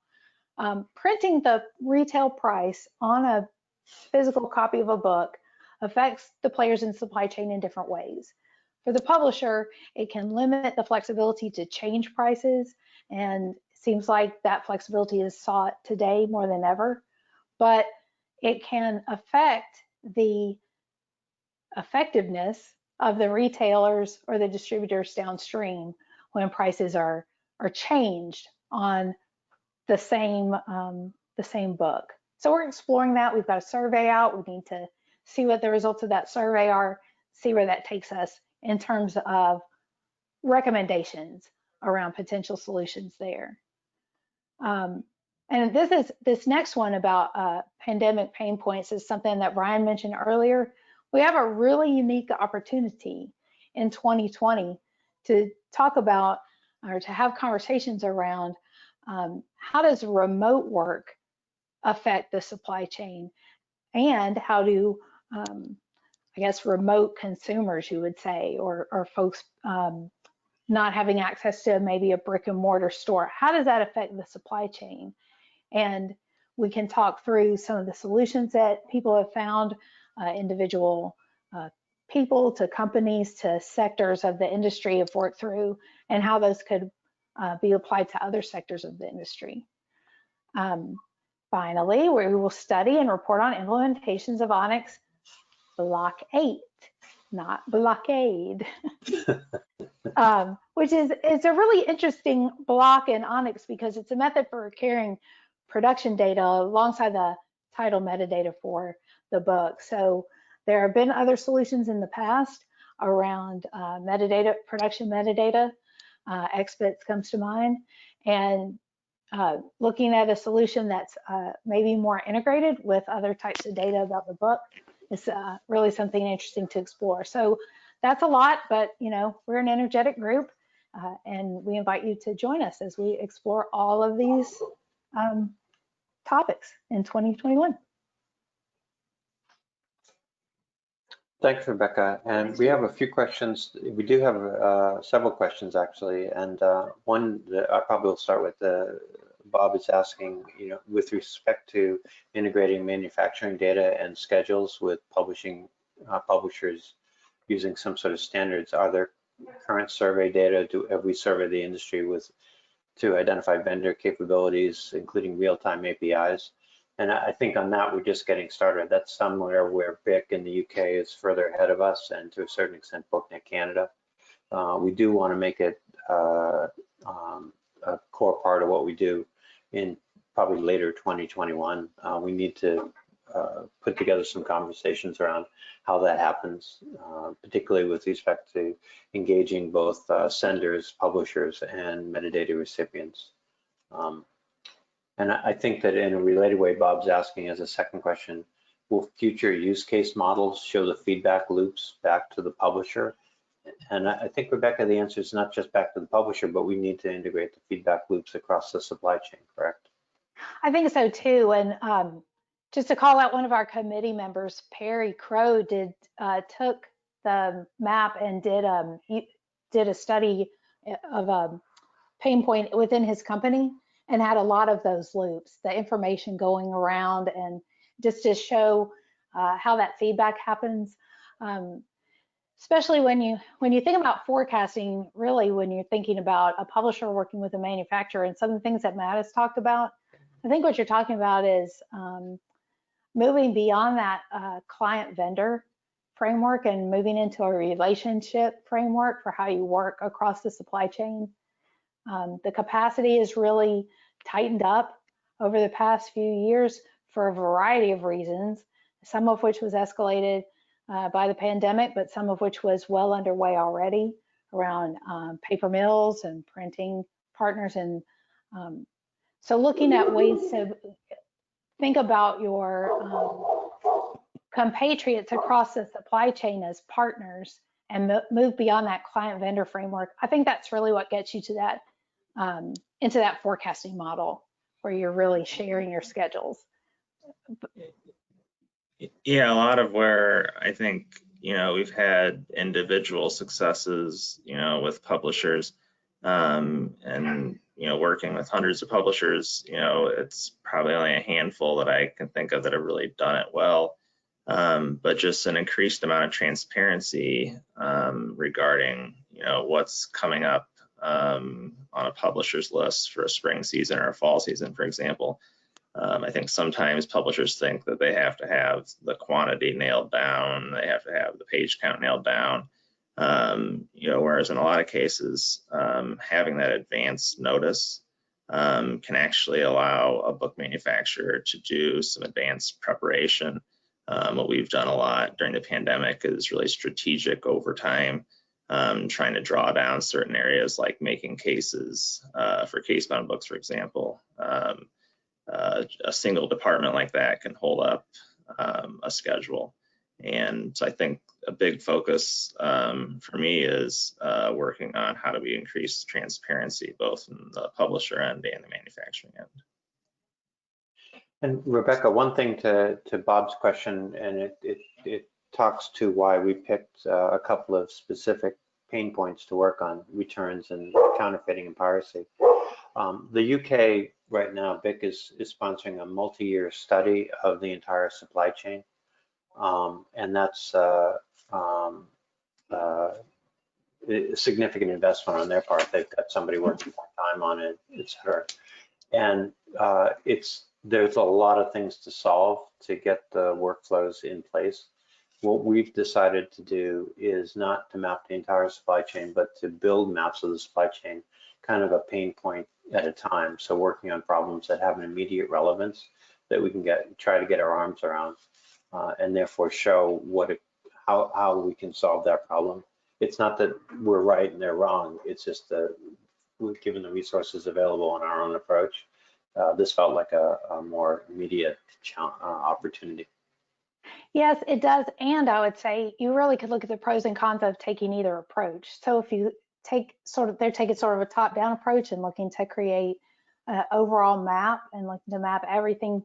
S2: Printing the retail price on a physical copy of a book affects the players in the supply chain in different ways. For the publisher, it can limit the flexibility to change prices, and it seems like that flexibility is sought today more than ever, but it can affect the effectiveness of the retailers or the distributors downstream when prices are changed on the same book. So we're exploring that. We've got a survey out. We need to see what the results of that survey are, see where that takes us in terms of recommendations around potential solutions there. And this next one about pandemic pain points is something that Brian mentioned earlier. We have a really unique opportunity in 2020 to talk about or to have conversations around how does remote work affect the supply chain, and how do, I guess, remote consumers, you would say, or folks not having access to maybe a brick and mortar store. How does that affect the supply chain? And we can talk through some of the solutions that people have found, individual people to companies to sectors of the industry have worked through, and how those could be applied to other sectors of the industry. Finally, we will study and report on implementations of Onyx Block 8, not blockade, which is a really interesting block in Onyx because it's a method for carrying production data alongside the title metadata for the book. So there have been other solutions in the past around metadata, production metadata. XBits comes to mind, and looking at a solution that's maybe more integrated with other types of data about the book is really something interesting to explore. So that's a lot, but we're an energetic group, and we invite you to join us as we explore all of these topics in 2021.
S1: Thanks, Rebecca. And we have a few questions. We do have several questions, actually. And one that I probably will start with, Bob is asking, with respect to integrating manufacturing data and schedules with publishers using some sort of standards, are there current survey data? Have we surveyed the industry to identify vendor capabilities, including real-time APIs? And I think on that, we're just getting started. That's somewhere where BIC in the UK is further ahead of us, and to a certain extent, BookNet Canada. We do want to make it a core part of what we do in probably later 2021. We need to put together some conversations around how that happens, particularly with respect to engaging both senders, publishers, and metadata recipients. And I think that in a related way, Bob's asking as a second question, will future use case models show the feedback loops back to the publisher? And I think, Rebecca, the answer is not just back to the publisher, but we need to integrate the feedback loops across the supply chain, correct?
S2: I think so too. And just to call out one of our committee members, Perry Crow took the map and did a study of a pain point within his company, and had a lot of those loops, the information going around, and just to show how that feedback happens. Especially when you think about forecasting, really when you're thinking about a publisher working with a manufacturer, and some of the things that Matt has talked about, I think what you're talking about is moving beyond that client vendor framework and moving into a relationship framework for how you work across the supply chain. The capacity is really tightened up over the past few years for a variety of reasons, some of which was escalated by the pandemic, but some of which was well underway already around paper mills and printing partners. And so looking at ways to think about your compatriots across the supply chain as partners and move beyond that client vendor framework, I think that's really what gets you to that into that forecasting model where you're really sharing your schedules.
S4: Yeah, a lot of where I think, we've had individual successes, with publishers, and, working with hundreds of publishers, it's probably only a handful that I can think of that have really done it well. But just an increased amount of transparency regarding, what's coming up on a publisher's list for a spring season or a fall season, for example. I think sometimes publishers think that they have to have the quantity nailed down, they have to have the page count nailed down, whereas in a lot of cases, having that advance notice can actually allow a book manufacturer to do some advanced preparation. What we've done a lot during the pandemic is really strategic over time, trying to draw down certain areas like making cases for case-bound books, for example. A single department like that can hold up a schedule. And so I think a big focus for me is working on how do we increase transparency both in the publisher end and the manufacturing end.
S1: And Rebecca, one thing to Bob's question, and it talks to why we picked a couple of specific pain points to work on: returns and counterfeiting and piracy. The UK right now, BIC is sponsoring a multi-year study of the entire supply chain, and that's a significant investment on their part. They've got somebody working full-time on it, et cetera. And there's a lot of things to solve to get the workflows in place. What we've decided to do is not to map the entire supply chain, but to build maps of the supply chain, kind of a pain point at a time. So working on problems that have an immediate relevance that we can try to get our arms around, and therefore show how we can solve that problem. It's not that we're right and they're wrong. It's just that given the resources available in our own approach, this felt like a more immediate opportunity.
S2: Yes, it does. And I would say you really could look at the pros and cons of taking either approach. So if you they're taking sort of a top-down approach and looking to create an overall map and looking to map everything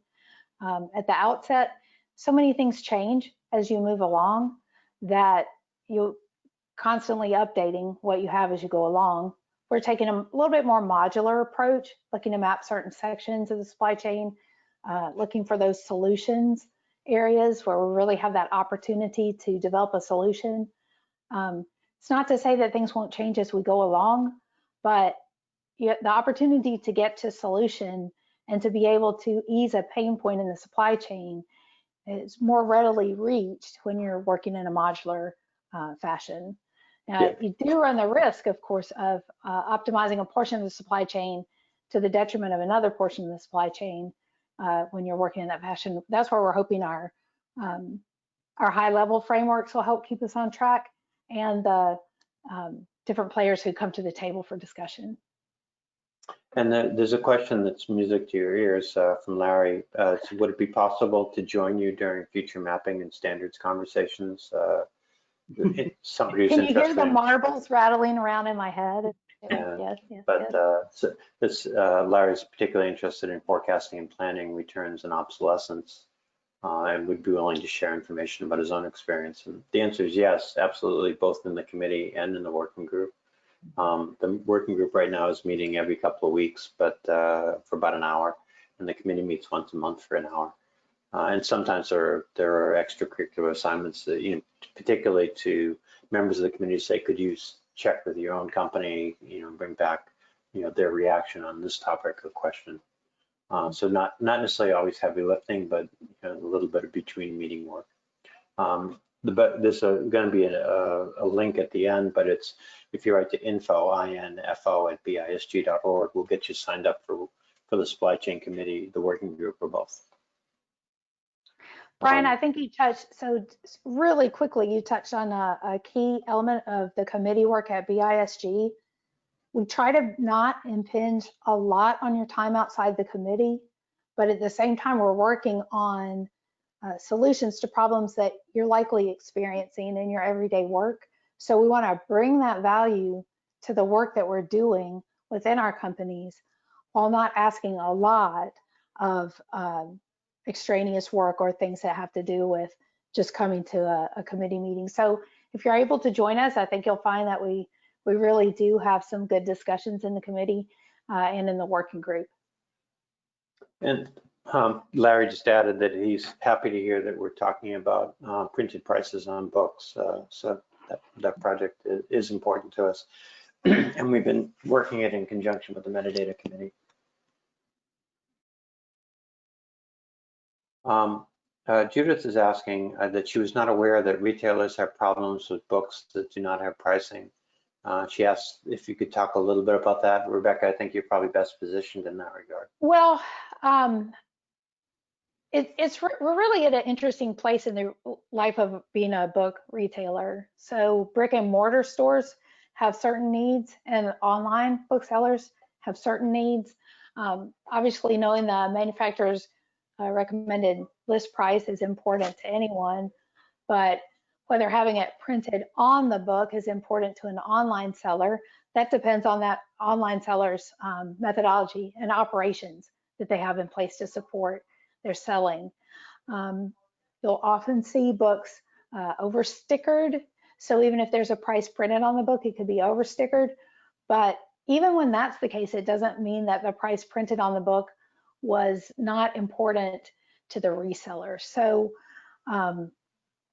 S2: at the outset. So many things change as you move along that you constantly updating what you have as you go along. We're taking a little bit more modular approach, looking to map certain sections of the supply chain, looking for those solutions areas where we really have that opportunity to develop a solution. It's not to say that things won't change as we go along, but the opportunity to get to solution and to be able to ease a pain point in the supply chain is more readily reached when you're working in a modular fashion. Now, you do run the risk, of course, of optimizing a portion of the supply chain to the detriment of another portion of the supply chain when you're working in that fashion. That's where we're hoping our high-level frameworks will help keep us on track, and the different players who come to the table for discussion.
S1: And there's a question that's music to your ears from Larry. So would it be possible to join you during future mapping and standards conversations? Somebody who's
S2: Can you
S1: interested
S2: hear the marbles rattling around in my head? Yes.
S1: So Larry's particularly interested in forecasting and planning returns and obsolescence, and would be willing to share information about his own experience. And the answer is yes, absolutely, both in the committee and in the working group. The working group right now is meeting every couple of weeks, but for about an hour, and the committee meets once a month for an hour. And sometimes there are extracurricular assignments that, particularly to members of the community, say, could you check with your own company, bring back, their reaction on this topic or question. So not necessarily always heavy lifting, but a little bit of between meeting work. There's going to be a link at the end, but it's, if you write to info@bisg.org, we'll get you signed up for the supply chain committee, the working group, or both.
S2: Brian, I think you touched, so really quickly, you touched on a key element of the committee work at BISG. We try to not impinge a lot on your time outside the committee, but at the same time, we're working on solutions to problems that you're likely experiencing in your everyday work. So we want to bring that value to the work that we're doing within our companies while not asking a lot of extraneous work or things that have to do with just coming to a committee meeting. So if you're able to join us, I think you'll find that we really do have some good discussions in the committee and in the working group. And
S1: Larry just added that he's happy to hear that we're talking about printed prices on books. So that project is important to us. And we've been working it in conjunction with the metadata committee. Judith is asking that she was not aware that retailers have problems with books that do not have pricing. She asked if you could talk a little bit about that. Rebecca, I think you're probably best positioned in that regard.
S2: Well, we're really at an interesting place in the life of being a book retailer. So brick and mortar stores have certain needs, and online booksellers have certain needs. Obviously, knowing the manufacturer's recommended list price is important to anyone, but whether having it printed on the book is important to an online seller, that depends on that online seller's methodology and operations that they have in place to support their selling. You'll often see books over stickered. So even if there's a price printed on the book, it could be over stickered. But even when that's the case, it doesn't mean that the price printed on the book was not important to the reseller. So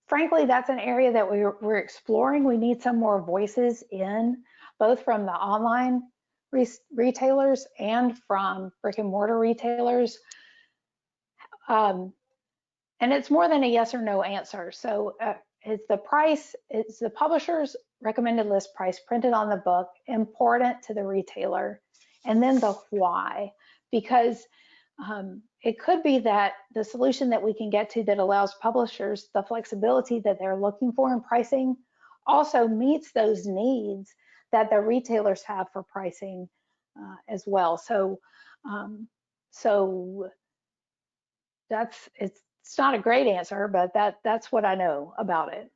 S2: frankly, that's an area that we're exploring. We need some more voices in, both from the online retailers and from brick and mortar retailers. And it's more than a yes or no answer. So is the publisher's recommended list price printed on the book important to the retailer? And then the why, because it could be that the solution that we can get to that allows publishers the flexibility that they're looking for in pricing also meets those needs that the retailers have for pricing as well. So, it's not a great answer, but that's what I know about it.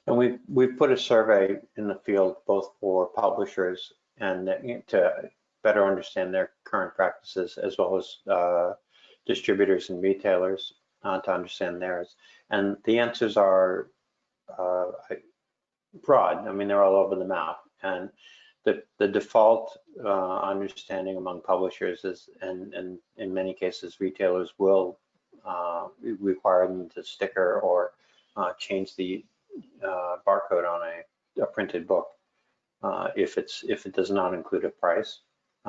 S1: And we've put a survey in the field both for publishers and to better understand their current practices, as well as distributors and retailers to understand theirs. And the answers are broad. I mean, they're all over the map. And the default understanding among publishers is, and in many cases, retailers will require them to sticker or change the barcode on a printed book if it does not include a price.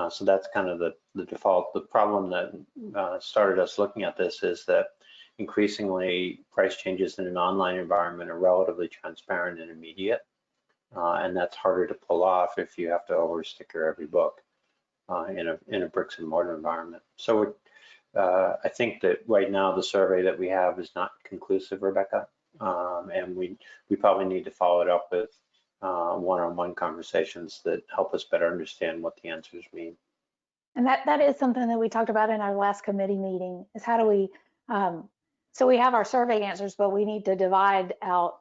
S1: So that's kind of the default. The problem that started us looking at this is that increasingly price changes in an online environment are relatively transparent and immediate, and that's harder to pull off if you have to over sticker every book in a bricks and mortar environment. So I think that right now the survey that we have is not conclusive, Rebecca, and we probably need to follow it up with one-on-one conversations that help us better understand what the answers mean.
S2: And that is something that we talked about in our last committee meeting, is how do we, so we have our survey answers, but we need to divide out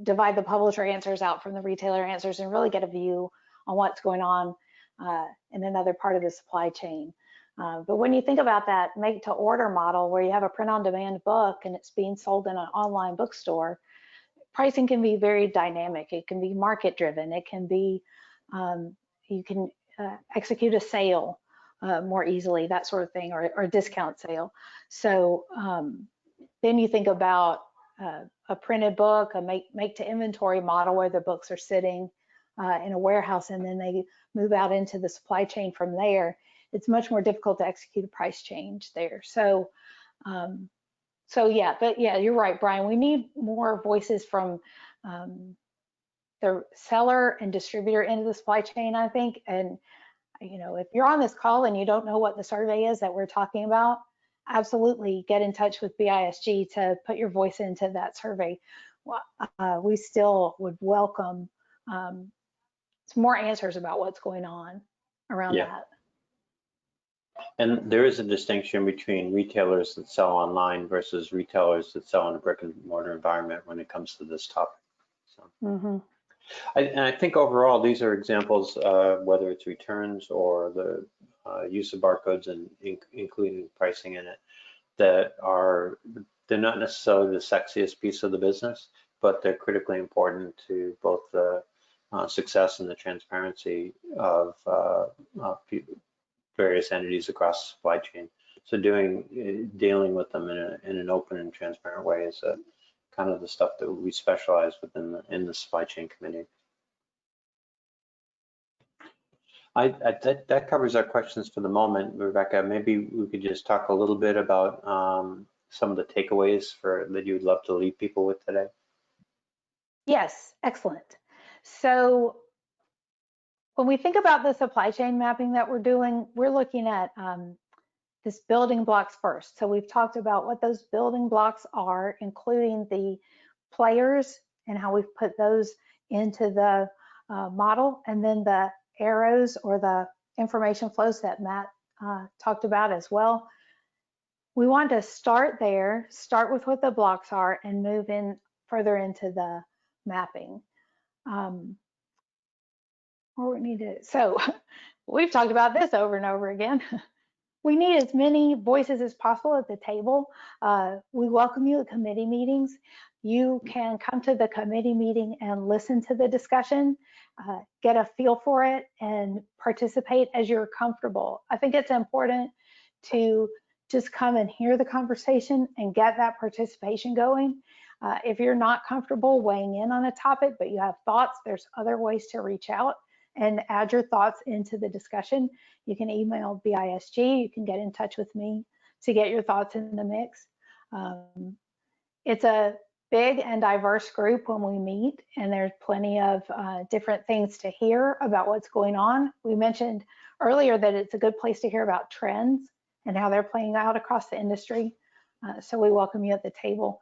S2: divide the publisher answers out from the retailer answers and really get a view on what's going on in another part of the supply chain. But when you think about that make to order model where you have a print on demand book and it's being sold in an online bookstore, pricing can be very dynamic. It can be market driven. It can be, you can execute a sale more easily, that sort of thing, or a discount sale. So then you think about a printed book, a make to inventory model where the books are sitting in a warehouse and then they move out into the supply chain from there. It's much more difficult to execute a price change there. So, but yeah, you're right, Brian. We need more voices from the seller and distributor into the supply chain, I think. And if you're on this call and you don't know what the survey is that we're talking about, absolutely get in touch with BISG to put your voice into that survey. We still would welcome some more answers about what's going on around that.
S1: And there is a distinction between retailers that sell online versus retailers that sell in a brick and mortar environment when it comes to this topic. So, I think overall these are examples, whether it's returns or the use of barcodes and including pricing in it, they're not necessarily the sexiest piece of the business, but they're critically important to both the success and the transparency of various entities across the supply chain. So dealing with them in an open and transparent way is kind of the stuff that we specialize within in the supply chain committee. That covers our questions for the moment, Rebecca. Maybe we could just talk a little bit about some of the takeaways that you would love to leave people with today.
S2: Yes, excellent. So when we think about the supply chain mapping that we're doing, we're looking at this building blocks first. So we've talked about what those building blocks are, including the players and how we've put those into the model, and then the arrows or the information flows that Matt talked about as well. We want to start there, start with what the blocks are, and move in further into the mapping. So we've talked about this over and over again. we need as many voices as possible at the table. We welcome you at committee meetings. You can come to the committee meeting and listen to the discussion, get a feel for it, and participate as you're comfortable. I think it's important to just come and hear the conversation and get that participation going. If you're not comfortable weighing in on a topic, but you have thoughts, there's other ways to reach out and add your thoughts into the discussion. You can email BISG, you can get in touch with me to get your thoughts in the mix. It's a big and diverse group when we meet, and there's plenty of different things to hear about what's going on. We mentioned earlier that it's a good place to hear about trends and how they're playing out across the industry. So we welcome you at the table.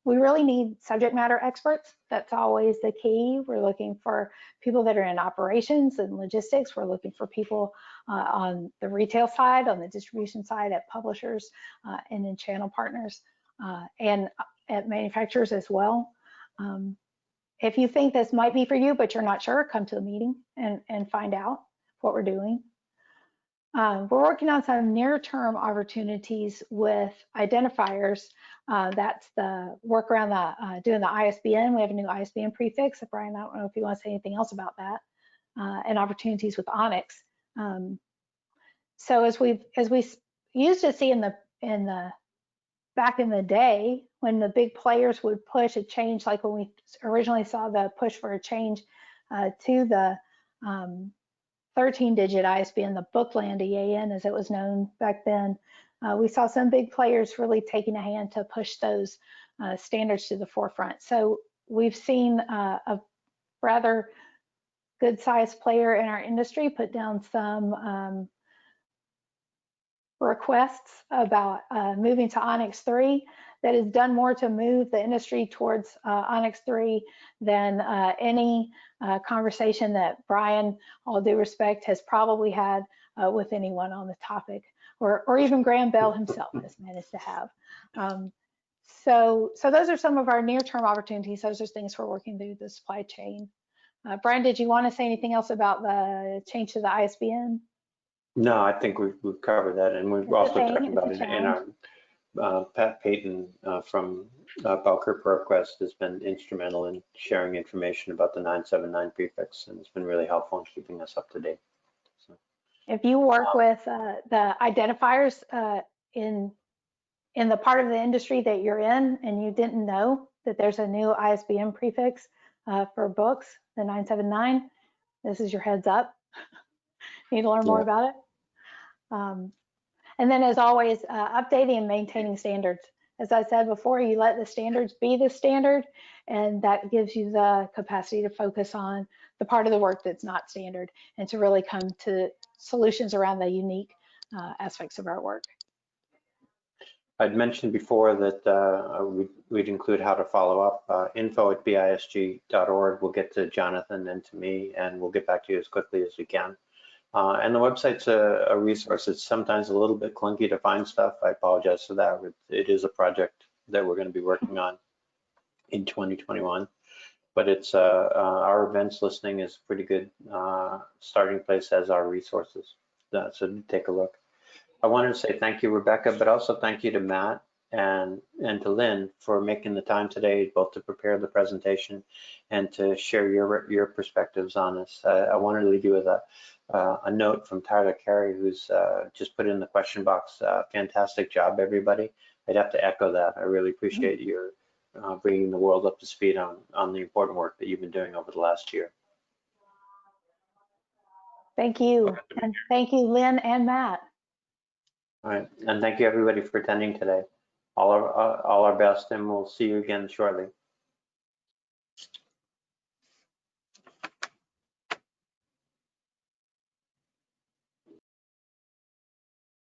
S2: We really need subject matter experts. That's always the key. We're looking for people that are in operations and logistics. We're looking for people on the retail side, on the distribution side, at publishers and in channel partners and at manufacturers as well. If you think this might be for you, but you're not sure, come to the meeting and find out what we're doing. We're working on some near-term opportunities with identifiers. That's the work around the doing the ISBN. We have a new ISBN prefix. Brian, I don't know if you want to say anything else about that. And opportunities with Onyx. So as we used to see in the back in the day, when the big players would push a change, like when we originally saw the push for a change to the 13-digit ISBN, the Bookland EAN as it was known back then, we saw some big players really taking a hand to push those standards to the forefront. So we've seen a rather good-sized player in our industry put down some requests about moving to Onyx 3 that has done more to move the industry towards Onyx 3 than any conversation that Brian, all due respect, has probably had with anyone on the topic, or even Graham Bell himself has managed to have. So those are some of our near-term opportunities. Those are things we're working through the supply chain. Brian, did you want to say anything else about the change to the ISBN?
S1: No, I think we've covered that, and we've also talked about it in our Pat Payton from Belker ProQuest has been instrumental in sharing information about the 979 prefix, and it's been really helpful in keeping us up to date. So,
S2: if you work with the identifiers in the part of the industry that you're in, and you didn't know that there's a new ISBN prefix for books, the 979, this is your heads up. Need to learn more about it. And then, as always, updating and maintaining standards. As I said before, you let the standards be the standard, and that gives you the capacity to focus on the part of the work that's not standard and to really come to solutions around the unique aspects of our work.
S1: I'd mentioned before that we'd include how to follow up. info@bisg.org. We'll get to Jonathan and to me, and we'll get back to you as quickly as we can. And the website's a resource. It's sometimes a little bit clunky to find stuff. I apologize for that. It is a project that we're going to be working on in 2021. But it's our events listing is a pretty good starting place as our resources. So take a look. I wanted to say thank you, Rebecca, but also thank you to Matt and to Lynn for making the time today, both to prepare the presentation and to share your perspectives on this. I wanted to leave you with a note from Tyler Carey, who's just put in the question box. Fantastic job, everybody. I'd have to echo that. I really appreciate your bringing the world up to speed on the important work that you've been doing over the last year.
S2: Thank you. And thank you, Lynn and Matt.
S1: All right, and thank you everybody for attending today. All our best, and we'll see you again shortly.